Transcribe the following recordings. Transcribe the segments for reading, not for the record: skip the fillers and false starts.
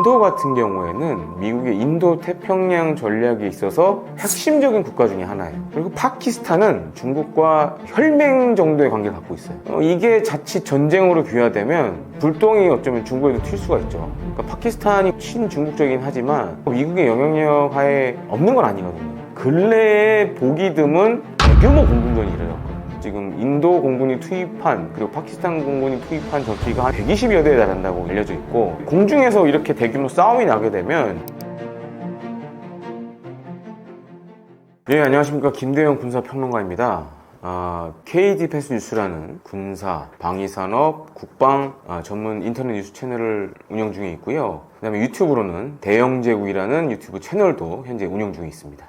인도 같은 경우에는 미국의 인도 태평양 전략에 있어서 핵심적인 국가 중에 하나예요. 그리고 파키스탄은 중국과 혈맹 정도의 관계를 갖고 있어요. 이게 자칫 전쟁으로 귀화되면 불똥이 어쩌면 중국에도 튈 수가 있죠. 그러니까 파키스탄이 친중국적이긴 하지만 미국의 영향력 하에 없는 건 아니거든요. 근래에 보기 드문 대규모 공군전이 일어났거든요. 지금 인도 공군이 투입한 그리고 파키스탄 공군이 투입한 전투기가 한 120여 대에 달한다고 알려져 있고, 공중에서 이렇게 대규모 싸움이 나게 되면 안녕하십니까, 김대영 군사평론가입니다. KD 패스 뉴스라는 군사, 방위산업, 국방 전문 인터넷 뉴스 채널을 운영 중에 있고요. 그 다음에 유튜브로는 대영제국이라는 유튜브 채널도 현재 운영 중에 있습니다.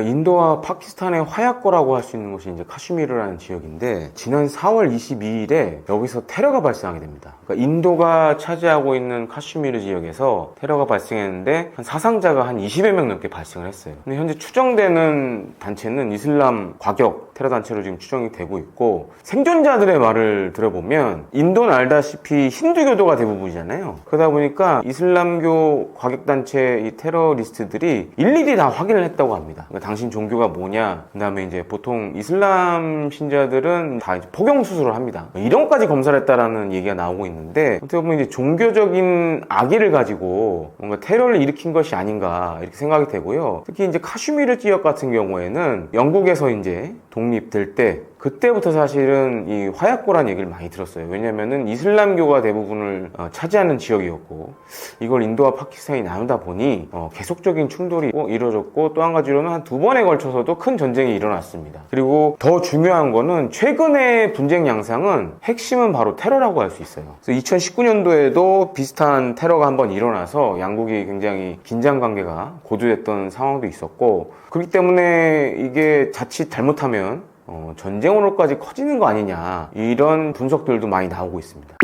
인도와 파키스탄의 화약고라고 할 수 있는 곳이 이제 카슈미르라는 지역인데, 지난 4월 22일에 여기서 테러가 발생하게 됩니다. 그러니까 인도가 차지하고 있는 카슈미르 지역에서 테러가 발생했는데 한 사상자가 한 20여 명 넘게 발생을 했어요. 근데 현재 추정되는 단체는 이슬람 과격 테러 단체로 지금 추정이 되고 있고, 생존자들의 말을 들어보면 인도는 알다시피 힌두교도가 대부분이잖아요. 그러다 보니까 이슬람교 과격 단체 이 테러리스트들이 일일이 다 확인을 했다고 합니다. 그러니까 당신 종교가 뭐냐, 그 다음에 이제 보통 이슬람 신자들은 다 이제 포경 수술을 합니다. 이런 것까지 검사를 했다라는 얘기가 나오고 있는데, 어떻게 보면 이제 종교적인 악의를 가지고 뭔가 테러를 일으킨 것이 아닌가 이렇게 생각이 되고요. 특히 이제 카슈미르 지역 같은 경우에는 영국에서 이제 독립될 때 그때부터 사실은 이 화약고란 얘기를 많이 들었어요. 왜냐면은 이슬람교가 대부분을 차지하는 지역이었고, 이걸 인도와 파키스탄이 나누다 보니 계속적인 충돌이 이루어졌고, 또 한 가지로는 한 2번에 걸쳐서도 큰 전쟁이 일어났습니다. 그리고 더 중요한 거는 최근의 분쟁 양상은 핵심은 바로 테러라고 할 수 있어요. 그래서 2019년도에도 비슷한 테러가 한번 일어나서 양국이 굉장히 긴장 관계가 고조됐던 상황도 있었고, 그렇기 때문에 이게 자칫 잘못하면 전쟁으로까지 커지는 거 아니냐, 이런 분석들도 많이 나오고 있습니다.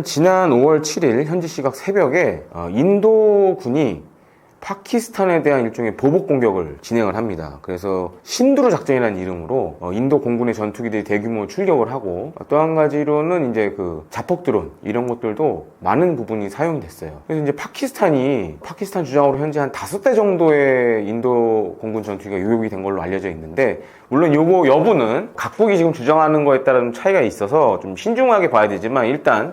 지난 5월 7일 현지 시각 새벽에 인도군이 파키스탄에 대한 일종의 보복 공격을 진행을 합니다. 그래서 신두르 작전이라는 이름으로 인도 공군의 전투기들이 대규모 출격을 하고, 또 한 가지로는 이제 그 자폭 드론 이런 것들도 많은 부분이 사용이 됐어요. 그래서 이제 파키스탄 주장으로 현재 한 5대 정도의 인도 공군 전투기가 요격이 된 걸로 알려져 있는데, 물론 요거 여부는 각국이 지금 주장하는 거에 따른 차이가 있어서 좀 신중하게 봐야 되지만, 일단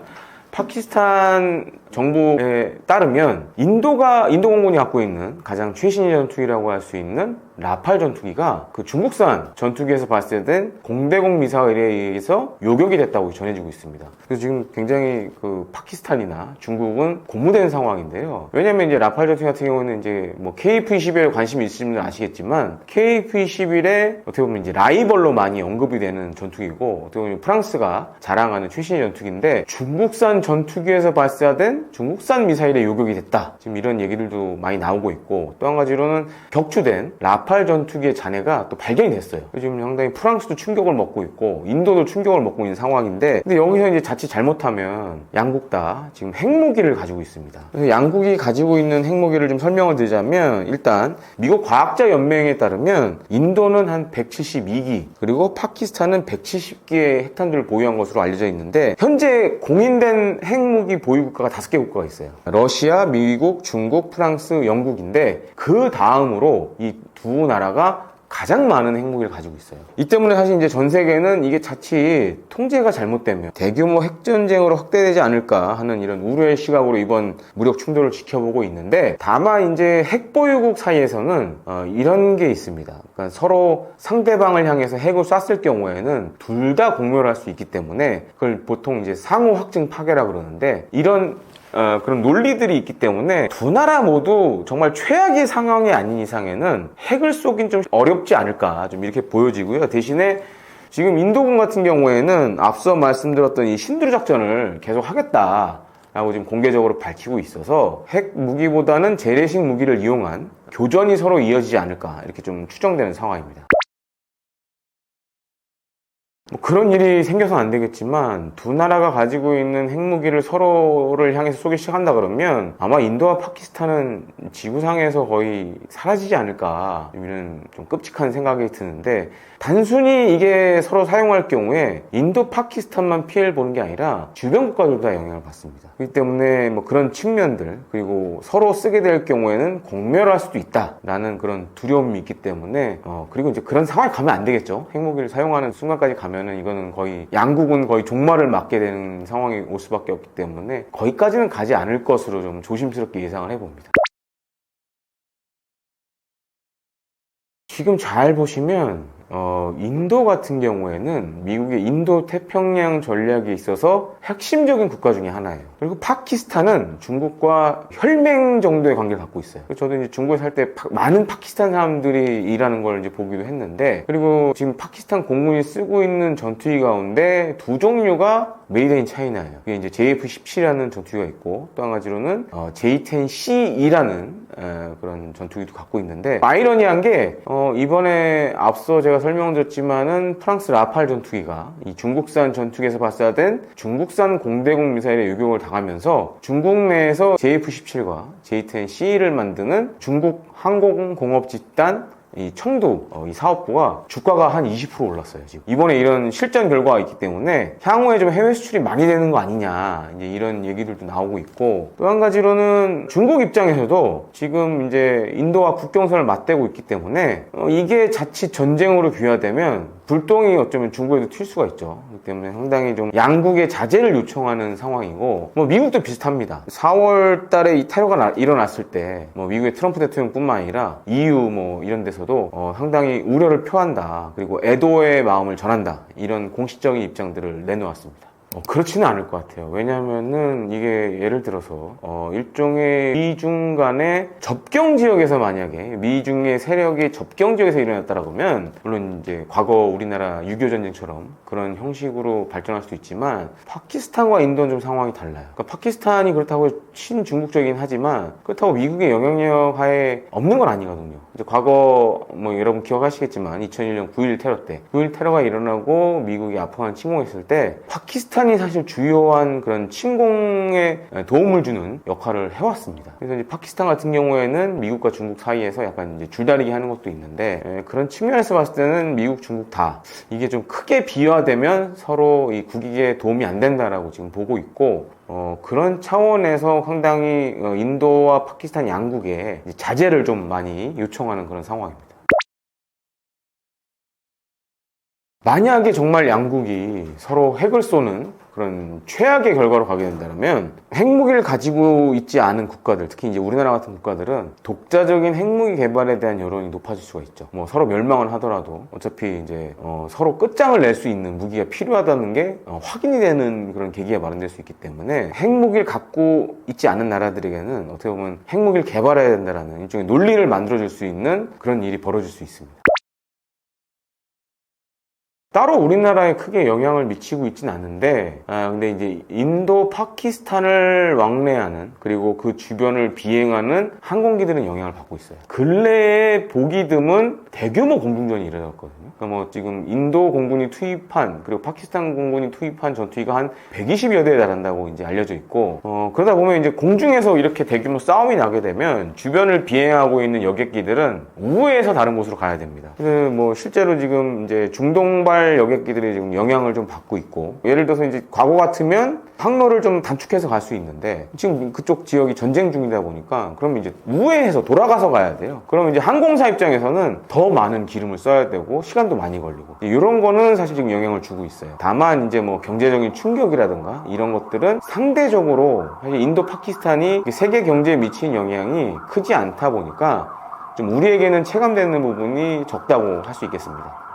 파키스탄 정부에 따르면 인도 공군이 갖고 있는 가장 최신의 전투기라고 할 수 있는 라팔 전투기가 그 중국산 전투기에서 발사된 공대공 미사일에 의해서 요격이 됐다고 전해지고 있습니다. 그래서 지금 굉장히 그 파키스탄이나 중국은 고무된 상황인데요. 왜냐면 이제 라팔 전투기 같은 경우는 이제 뭐 KF-21에 관심이 있으신 분들은 아시겠지만, KF-21의 어떻게 보면 이제 라이벌로 많이 언급이 되는 전투기고, 어떻게 보면 프랑스가 자랑하는 최신의 전투기인데, 중국산 전투기에서 발사된 중국산 미사일에 요격이 됐다, 지금 이런 얘기들도 많이 나오고 있고, 또 한 가지로는 격추된 라팔 전투기의 잔해가 또 발견이 됐어요. 지금 상당히 프랑스도 충격을 먹고 있고 인도도 충격을 먹고 있는 상황인데, 근데 여기서 이제 자칫 잘못하면 양국 다 지금 핵무기를 가지고 있습니다. 그래서 양국이 가지고 있는 핵무기를 좀 설명을 드리자면, 일단 미국 과학자 연맹에 따르면 인도는 한 172기, 그리고 파키스탄은 170기의 핵탄두를 보유한 것으로 알려져 있는데, 현재 공인된 핵무기 보유 국가가 5개 국가가 있어요. 러시아, 미국, 중국, 프랑스, 영국인데, 그 다음으로 이 두 나라가 가장 많은 핵무기를 가지고 있어요. 이 때문에 사실 이제 전 세계는 이게 자칫 통제가 잘못되면 대규모 핵전쟁으로 확대되지 않을까 하는 이런 우려의 시각으로 이번 무력 충돌을 지켜보고 있는데, 다만 이제 핵보유국 사이에서는 이런 게 있습니다. 그러니까 서로 상대방을 향해서 핵을 쐈을 경우에는 둘 다 공멸할 수 있기 때문에 그걸 보통 이제 상호 확증 파괴라 그러는데, 이런 그런 논리들이 있기 때문에 두 나라 모두 정말 최악의 상황이 아닌 이상에는 핵을 쏘긴 좀 어렵지 않을까, 좀 이렇게 보여지고요. 대신에 지금 인도군 같은 경우에는 앞서 말씀드렸던 이 신두르 작전을 계속 하겠다라고 지금 공개적으로 밝히고 있어서, 핵 무기보다는 재래식 무기를 이용한 교전이 서로 이어지지 않을까, 이렇게 좀 추정되는 상황입니다. 그런 일이 생겨서는 안 되겠지만 두 나라가 가지고 있는 핵무기를 서로를 향해서 쏘기 시작한다 그러면 아마 인도와 파키스탄은 지구상에서 거의 사라지지 않을까, 이런 좀 끔찍한 생각이 드는데, 단순히 이게 서로 사용할 경우에 인도 파키스탄만 피해를 보는 게 아니라 주변 국가들도 다 영향을 받습니다. 그렇기 때문에 뭐 그런 측면들, 그리고 서로 쓰게 될 경우에는 공멸할 수도 있다라는 그런 두려움이 있기 때문에 그리고 이제 그런 상황에 가면 안 되겠죠. 핵무기를 사용하는 순간까지 가면은 이거는 거의 양국은 거의 종말을 맞게 되는 상황이 올 수밖에 없기 때문에 거기까지는 가지 않을 것으로 좀 조심스럽게 예상을 해봅니다. 지금 잘 보시면 인도 같은 경우에는 미국의 인도 태평양 전략에 있어서 핵심적인 국가 중에 하나예요. 그리고 파키스탄은 중국과 혈맹 정도의 관계를 갖고 있어요. 저도 이제 중국에 살 때 많은 파키스탄 사람들이 일하는 걸 이제 보기도 했는데, 그리고 지금 파키스탄 공군이 쓰고 있는 전투기 가운데 두 종류가 메이드 인 차이나예요. 그게 이제 JF-17이라는 전투기가 있고, 또 한 가지로는 J-10CE라는 그런 전투기도 갖고 있는데, 아이러니한 게 이번에 앞서 제가 설명드렸지만은 프랑스 라팔 전투기가 이 중국산 전투기에서 발사된 중국산 공대공 미사일의 요격을 당하면서 중국 내에서 JF-17과 J-10C를 만드는 중국 항공공업 집단 이 청두 이 사업부가 주가가 한 20% 올랐어요. 지금 이번에 이런 실전 결과가 있기 때문에 향후에 좀 해외 수출이 많이 되는 거 아니냐, 이제 이런 얘기들도 나오고 있고, 또 한 가지로는 중국 입장에서도 지금 이제 인도와 국경선을 맞대고 있기 때문에 이게 자칫 전쟁으로 비화되면 불똥이 어쩌면 중국에도 튈 수가 있죠. 그렇기 때문에 상당히 좀 양국의 자제를 요청하는 상황이고, 뭐 미국도 비슷합니다. 4월 달에 이 테러가 일어났을 때 뭐 미국의 트럼프 대통령뿐만 아니라 EU 뭐 이런 데서도 상당히 우려를 표한다, 그리고 애도의 마음을 전한다, 이런 공식적인 입장들을 내놓았습니다. 그렇지는 않을 것 같아요. 왜냐면은 이게 예를 들어서 일종의 미중 간의 접경 지역에서, 만약에 미중의 세력이 접경 지역에서 일어났다라고 하면, 물론 이제 과거 우리나라 6.25 전쟁처럼 그런 형식으로 발전할 수도 있지만, 파키스탄과 인도는 좀 상황이 달라요. 그러니까 파키스탄이 그렇다고 친중국적이긴 하지만 그렇다고 미국의 영향력 하에 없는 건 아니거든요. 이제 과거 뭐 여러분 기억하시겠지만 2001년 9.11 테러 때, 9.11 테러가 일어나고 미국이 아프간 침공했을 때 파키스탄이 사실 주요한 그런 침공에 도움을 주는 역할을 해왔습니다. 그래서 이제 파키스탄 같은 경우에는 미국과 중국 사이에서 약간 이제 줄다리기 하는 것도 있는데, 그런 측면에서 봤을 때는 미국, 중국 다 이게 좀 크게 비화되면 서로 이 국익에 도움이 안 된다라고 지금 보고 있고, 그런 차원에서 상당히 인도와 파키스탄 양국에 자제를 좀 많이 요청하는 그런 상황입니다. 만약에 정말 양국이 서로 핵을 쏘는 그런 최악의 결과로 가게 된다면, 핵무기를 가지고 있지 않은 국가들, 특히 이제 우리나라 같은 국가들은 독자적인 핵무기 개발에 대한 여론이 높아질 수가 있죠. 뭐 서로 멸망을 하더라도 어차피 이제 서로 끝장을 낼 수 있는 무기가 필요하다는 게 확인이 되는 그런 계기가 마련될 수 있기 때문에, 핵무기를 갖고 있지 않은 나라들에게는 어떻게 보면 핵무기를 개발해야 된다라는 일종의 논리를 만들어줄 수 있는 그런 일이 벌어질 수 있습니다. 따로 우리나라에 크게 영향을 미치고 있지는 않은데, 근데 이제 인도, 파키스탄을 왕래하는, 그리고 그 주변을 비행하는 항공기들은 영향을 받고 있어요. 근래에 보기 드문 대규모 공중전이 일어났거든요. 그러니까 뭐 지금 인도 공군이 투입한, 그리고 파키스탄 공군이 투입한 전투기가 한 120여 대에 달한다고 이제 알려져 있고, 그러다 보면 이제 공중에서 이렇게 대규모 싸움이 나게 되면 주변을 비행하고 있는 여객기들은 우회해서 다른 곳으로 가야 됩니다. 그래서 뭐 실제로 지금 이제 중동발 여객기들이 지금 영향을 좀 받고 있고, 예를 들어서 이제 과거 같으면 항로를 좀 단축해서 갈 수 있는데, 지금 그쪽 지역이 전쟁 중이다 보니까 그러면 이제 우회해서 돌아가서 가야 돼요. 그러면 이제 항공사 입장에서는 더 많은 기름을 써야 되고 시간도 많이 걸리고, 이런 거는 사실 지금 영향을 주고 있어요. 다만 이제 뭐 경제적인 충격이라든가 이런 것들은 상대적으로 사실 인도, 파키스탄이 세계 경제에 미치는 영향이 크지 않다 보니까 좀 우리에게는 체감되는 부분이 적다고 할 수 있겠습니다.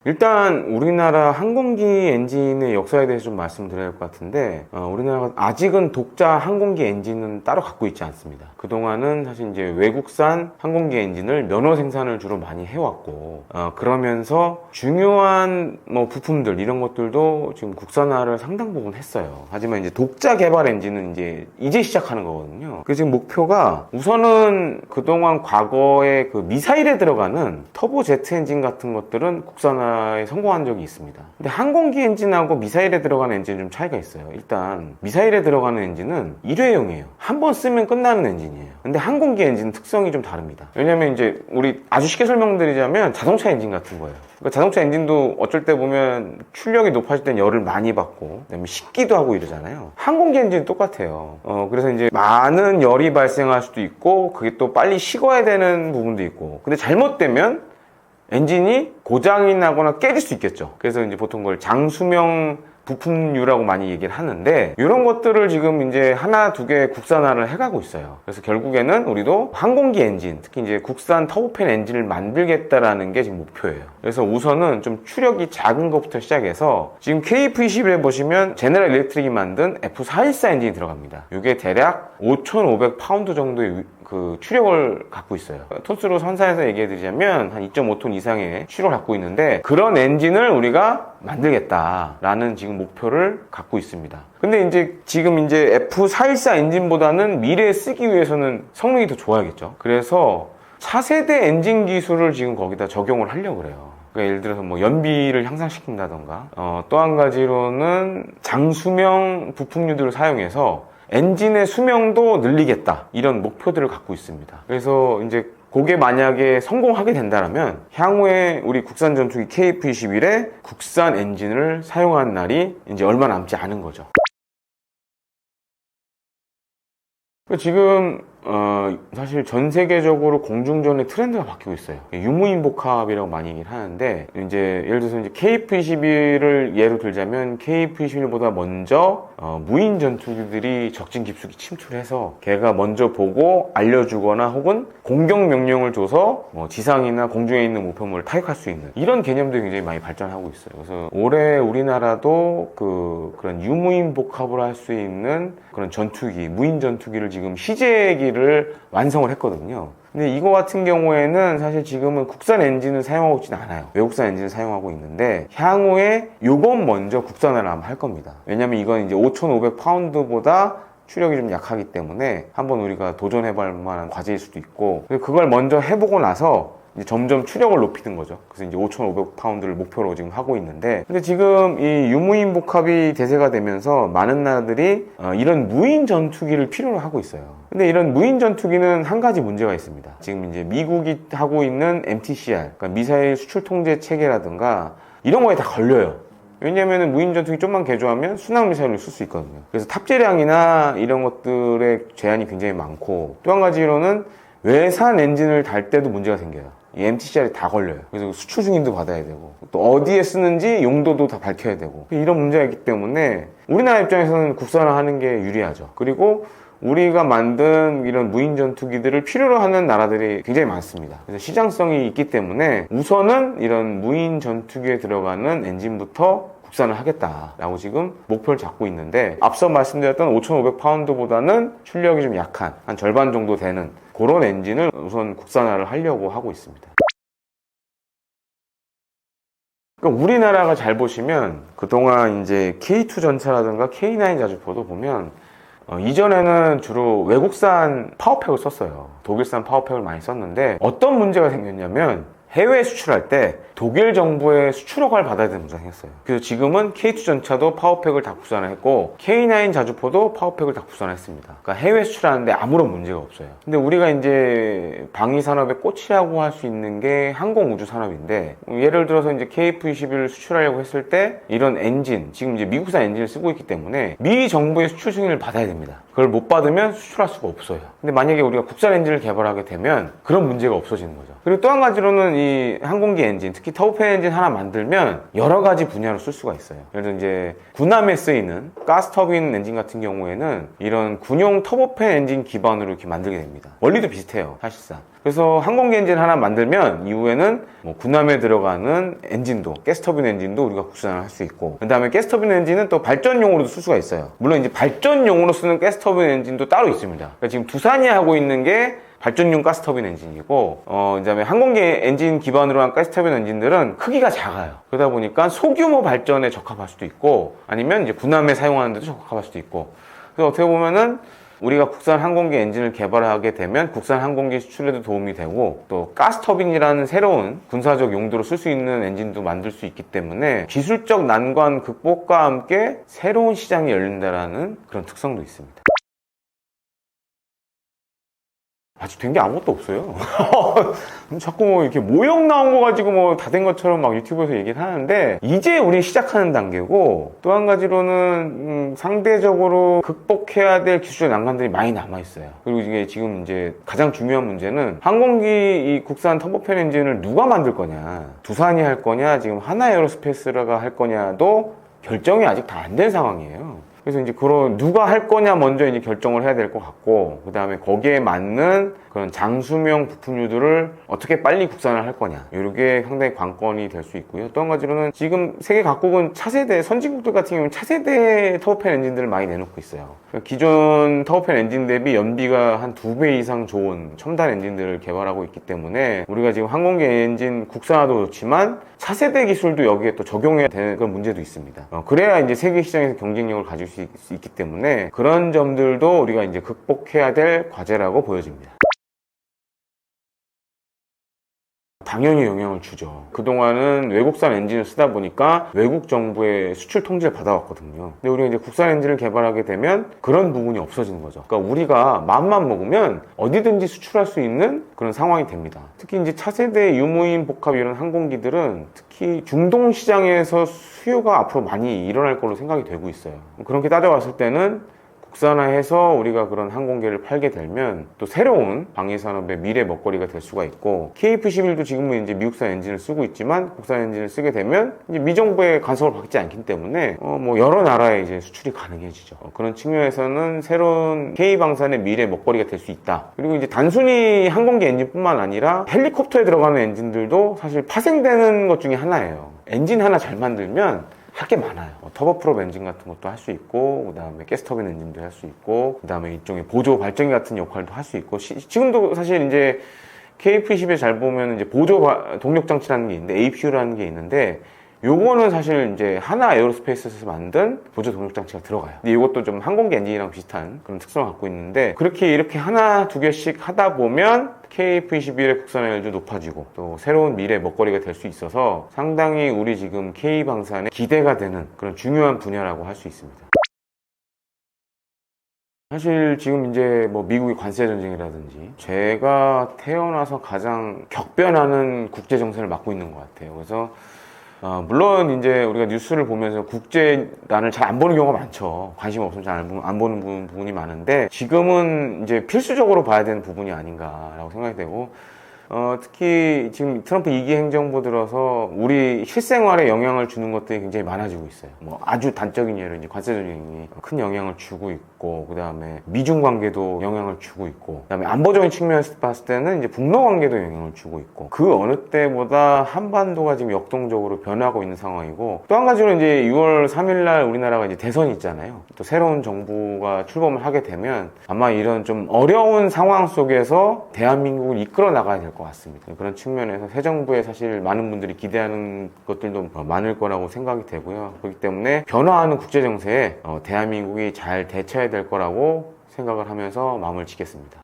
일단 우리나라 항공기 엔진의 역사에 대해서 좀 말씀드려야 할 것 같은데, 우리나라가 아직은 독자 항공기 엔진은 따로 갖고 있지 않습니다. 그동안은 사실 이제 외국산 항공기 엔진을 면허 생산을 주로 많이 해왔고, 그러면서 중요한 뭐 부품들 이런 것들도 지금 국산화를 상당 부분 했어요. 하지만 이제 독자 개발 엔진은 이제 시작하는 거거든요. 그래서 지금 목표가 우선은 그동안 과거에 그 미사일에 들어가는 터보 제트 엔진 같은 것들은 국산화에 성공한 적이 있습니다. 근데 항공기 엔진하고 미사일에 들어가는 엔진은 좀 차이가 있어요. 일단 미사일에 들어가는 엔진은 일회용이에요. 한 번 쓰면 끝나는 엔진이에요. 근데 항공기 엔진은 특성이 좀 다릅니다. 왜냐면 이제 우리 아주 쉽게 설명드리자면 자동차 엔진 같은 거예요. 그러니까 자동차 엔진도 어쩔 때 보면 출력이 높아질 땐 열을 많이 받고 그다음에 식기도 하고 이러잖아요. 항공기 엔진은 똑같아요. 그래서 이제 많은 열이 발생할 수도 있고 그게 또 빨리 식어야 되는 부분도 있고, 근데 잘못되면 엔진이 고장이 나거나 깨질 수 있겠죠. 그래서 이제 보통 그걸 장수명 부품류라고 많이 얘기를 하는데, 이런 것들을 지금 이제 하나 두 개 국산화를 해가고 있어요. 그래서 결국에는 우리도 항공기 엔진, 특히 이제 국산 터보팬 엔진을 만들겠다라는 게 지금 목표예요. 그래서 우선은 좀 추력이 작은 것부터 시작해서 지금 KF-21에 보시면 제너럴 일렉트릭이 만든 F414 엔진이 들어갑니다. 이게 대략 5,500파운드 정도의 그 추력을 갖고 있어요. 톤수로 환산해서 얘기해드리자면 한 2.5톤 이상의 추력을 갖고 있는데, 그런 엔진을 우리가 만들겠다라는 지금 목표를 갖고 있습니다. 근데 이제 지금 이제 F414 엔진보다는 미래에 쓰기 위해서는 성능이 더 좋아야겠죠. 그래서 차세대 엔진 기술을 지금 거기다 적용을 하려고 그래요. 그러니까 예를 들어서 뭐 연비를 향상시킨다던가, 또 한 가지로는 장수명 부품류들을 사용해서 엔진의 수명도 늘리겠다, 이런 목표들을 갖고 있습니다. 그래서 이제 그게 만약에 성공하게 된다면 향후에 우리 국산 전투기 KF-21에 국산 엔진을 사용한 날이 이제 얼마 남지 않은 거죠. 지금 사실 전 세계적으로 공중전의 트렌드가 바뀌고 있어요. 유무인복합이라고 많이 얘기를 하는데, 이제 예를 들어서 이제 KF-21을 예로 들자면 KF-21보다 먼저 무인 전투기들이 적진 깊숙이 침투해서 걔가 먼저 보고 알려주거나 혹은 공격 명령을 줘서 지상이나 공중에 있는 목표물을 타격할 수 있는 이런 개념들이 굉장히 많이 발전하고 있어요. 그래서 올해 우리나라도 그런 유무인복합을 할 수 있는 그런 전투기, 무인 전투기를 지금 시제기를 완성을 했거든요. 근데 이거 같은 경우에는 사실 지금은 국산 엔진을 사용하고 있지는 않아요. 외국산 엔진을 사용하고 있는데, 향후에 요건 먼저 국산화를 아마 할 겁니다. 왜냐면 이건 이제 5,500파운드보다 추력이 좀 약하기 때문에 한번 우리가 도전해볼 만한 과제일 수도 있고, 그걸 먼저 해보고 나서 이제 점점 추력을 높이는 거죠. 그래서 이제 5,500파운드를 목표로 지금 하고 있는데, 근데 지금 이 유무인 복합이 대세가 되면서 많은 나라들이 이런 무인 전투기를 필요로 하고 있어요. 근데 이런 무인 전투기는 한 가지 문제가 있습니다. 지금 이제 미국이 하고 있는 MTCR, 그러니까 미사일 수출 통제 체계라든가 이런 거에 다 걸려요. 왜냐면은 무인 전투기 좀만 개조하면 순항 미사일을 쓸 수 있거든요. 그래서 탑재량이나 이런 것들의 제한이 굉장히 많고, 또 한 가지로는 외산 엔진을 달 때도 문제가 생겨요. 이 MTCR이 다 걸려요. 그래서 수출 승인도 받아야 되고, 또 어디에 쓰는지 용도도 다 밝혀야 되고, 이런 문제가 있기 때문에 우리나라 입장에서는 국산화하는 게 유리하죠. 그리고 우리가 만든 이런 무인 전투기들을 필요로 하는 나라들이 굉장히 많습니다. 그래서 시장성이 있기 때문에 우선은 이런 무인 전투기에 들어가는 엔진부터 국산을 하겠다라고 지금 목표를 잡고 있는데, 앞서 말씀드렸던 5,500파운드보다는 출력이 좀 약한 한 절반 정도 되는 그런 엔진을 우선 국산화를 하려고 하고 있습니다. 그러니까 우리나라가 잘 보시면 그동안 이제 K2 전차라든가 K9 자주포도 보면 이전에는 주로 외국산 파워팩을 썼어요. 독일산 파워팩을 많이 썼는데, 어떤 문제가 생겼냐면 해외 수출할 때 독일 정부의 수출 허가를 받아야 되는 문제가 생겼어요. 그래서 지금은 K2 전차도 파워팩을 다 국산화했고 K9 자주포도 파워팩을 다 국산화했습니다. 그러니까 해외 수출하는데 아무런 문제가 없어요. 근데 우리가 이제 방위 산업의 꽃이라고 할 수 있는 게 항공 우주 산업인데, 예를 들어서 이제 KF-21을 수출하려고 했을 때 이런 엔진, 지금 이제 미국산 엔진을 쓰고 있기 때문에 미 정부의 수출 승인을 받아야 됩니다. 그걸 못 받으면 수출할 수가 없어요. 근데 만약에 우리가 국산 엔진을 개발하게 되면 그런 문제가 없어지는 거죠. 그리고 또 한 가지로는 이 항공기 엔진, 특히 터보팬 엔진 하나 만들면 여러 가지 분야로 쓸 수가 있어요. 예를 들어 이제 군함에 쓰이는 가스터빈 엔진 같은 경우에는 이런 군용 터보팬 엔진 기반으로 이렇게 만들게 됩니다. 원리도 비슷해요, 사실상. 그래서 항공기 엔진 하나 만들면 이후에는 뭐 군함에 들어가는 엔진도, 가스터빈 엔진도 우리가 국산을 할 수 있고, 그 다음에 가스터빈 엔진은 또 발전용으로도 쓸 수가 있어요. 물론 이제 발전용으로 쓰는 가스터빈 엔진도 따로 있습니다. 그러니까 지금 두산이 하고 있는 게 발전용 가스터빈 엔진이고, 그다음에 항공기 엔진 기반으로 한 가스터빈 엔진들은 크기가 작아요. 그러다 보니까 소규모 발전에 적합할 수도 있고, 아니면 이제 군함에 사용하는 데도 적합할 수도 있고. 그래서 어떻게 보면은 우리가 국산 항공기 엔진을 개발하게 되면 국산 항공기 수출에도 도움이 되고, 또 가스터빈이라는 새로운 군사적 용도로 쓸 수 있는 엔진도 만들 수 있기 때문에 기술적 난관 극복과 함께 새로운 시장이 열린다라는 그런 특성도 있습니다. 아직 된 게 아무것도 없어요. 자꾸 뭐 이렇게 모형 나온 거 가지고 뭐 다 된 것처럼 막 유튜브에서 얘기를 하는데, 이제 우리 시작하는 단계고, 또 한 가지로는 상대적으로 극복해야 될 기술적 난관들이 많이 남아 있어요. 그리고 이게 지금 이제 가장 중요한 문제는 항공기 이 국산 터보팬 엔진을 누가 만들 거냐, 두산이 할 거냐, 지금 하나에어로스페이스가 할 거냐도 결정이 아직 다 안 된 상황이에요. 그래서 이제 그런 누가 할 거냐 먼저 이제 결정을 해야 될 것 같고, 그 다음에 거기에 맞는 그런 장수명 부품류들을 어떻게 빨리 국산을 할 거냐, 이게 상당히 관건이 될 수 있고요. 또 한 가지로는 지금 세계 각국은 차세대, 선진국들 같은 경우는 차세대 터보팬 엔진들을 많이 내놓고 있어요. 기존 터보팬 엔진 대비 연비가 한 2배 이상 좋은 첨단 엔진들을 개발하고 있기 때문에 우리가 지금 항공기 엔진 국산화도 좋지만 차세대 기술도 여기에 또 적용해야 되는 그런 문제도 있습니다. 그래야 이제 세계 시장에서 경쟁력을 가질 수 있기 때문에 그런 점들도 우리가 이제 극복해야 될 과제라고 보여집니다. 당연히 영향을 주죠. 그동안은 외국산 엔진을 쓰다 보니까 외국 정부의 수출 통제를 받아왔거든요. 근데 우리가 이제 국산 엔진을 개발하게 되면 그런 부분이 없어지는 거죠. 그러니까 우리가 마음만 먹으면 어디든지 수출할 수 있는 그런 상황이 됩니다. 특히 이제 차세대 유무인 복합 이런 항공기들은 특히 중동 시장에서 수요가 앞으로 많이 일어날 걸로 생각이 되고 있어요. 그렇게 따져봤을 때는 국산화해서 우리가 그런 항공기를 팔게 되면 또 새로운 방위산업의 미래 먹거리가 될 수가 있고, KF-11도 지금은 이제 미국산 엔진을 쓰고 있지만 국산 엔진을 쓰게 되면 이제 미정부의 간섭을 받지 않기 때문에 뭐 여러 나라에 이제 수출이 가능해지죠. 그런 측면에서는 새로운 K방산의 미래 먹거리가 될 수 있다. 그리고 이제 단순히 항공기 엔진뿐만 아니라 헬리콥터에 들어가는 엔진들도 사실 파생되는 것 중에 하나예요. 엔진 하나 잘 만들면 할 게 많아요. 터보프롭 엔진 같은 것도 할 수 있고, 그 다음에 가스터빈 엔진도 할 수 있고, 그 다음에 일종의 보조 발전기 같은 역할도 할 수 있고, 지금도 사실 이제 KF-20에 잘 보면 이제 보조 동력 장치라는 게 있는데, APU라는 게 있는데, 요거는 사실 이제 하나 에어로스페이스에서 만든 보조 동력 장치가 들어가요. 근데 이것도 좀 항공기 엔진이랑 비슷한 그런 특성을 갖고 있는데, 그렇게 이렇게 하나, 두 개씩 하다 보면 KF-21의 국산 화율도 높아지고 또 새로운 미래 먹거리가 될 수 있어서 상당히 우리 지금 K방산에 기대가 되는 그런 중요한 분야라고 할 수 있습니다. 사실 지금 이제 뭐 미국의 관세 전쟁이라든지 제가 태어나서 가장 격변하는 국제 정세를 맡고 있는 것 같아요. 그래서 물론 이제 우리가 뉴스를 보면서 국제난을 잘 안 보는 경우가 많죠. 관심 없으면 잘 안 보는 부분이 많은데, 지금은 이제 필수적으로 봐야 되는 부분이 아닌가라고 생각이 되고, 특히 지금 트럼프 2기 행정부 들어서 우리 실생활에 영향을 주는 것들이 굉장히 많아지고 있어요. 뭐 아주 단적인 예로 이제 관세 전쟁이 큰 영향을 주고 있고, 그 다음에 미중 관계도 영향을 주고 있고, 그 다음에 안보적인 측면에서 봤을 때는 이제 북러 관계도 영향을 주고 있고, 그 어느 때보다 한반도가 지금 역동적으로 변하고 있는 상황이고, 또 한 가지로 이제 6월 3일날 우리나라가 이제 대선이 있잖아요. 또 새로운 정부가 출범을 하게 되면 아마 이런 좀 어려운 상황 속에서 대한민국을 이끌어 나가야 될 것 같습니다. 그런 측면에서 새 정부에 사실 많은 분들이 기대하는 것들도 많을 거라고 생각이 되고요. 그렇기 때문에 변화하는 국제 정세에 대한민국이 잘 대처해야 될 거라고 생각을 하면서 마음을 짓겠습니다.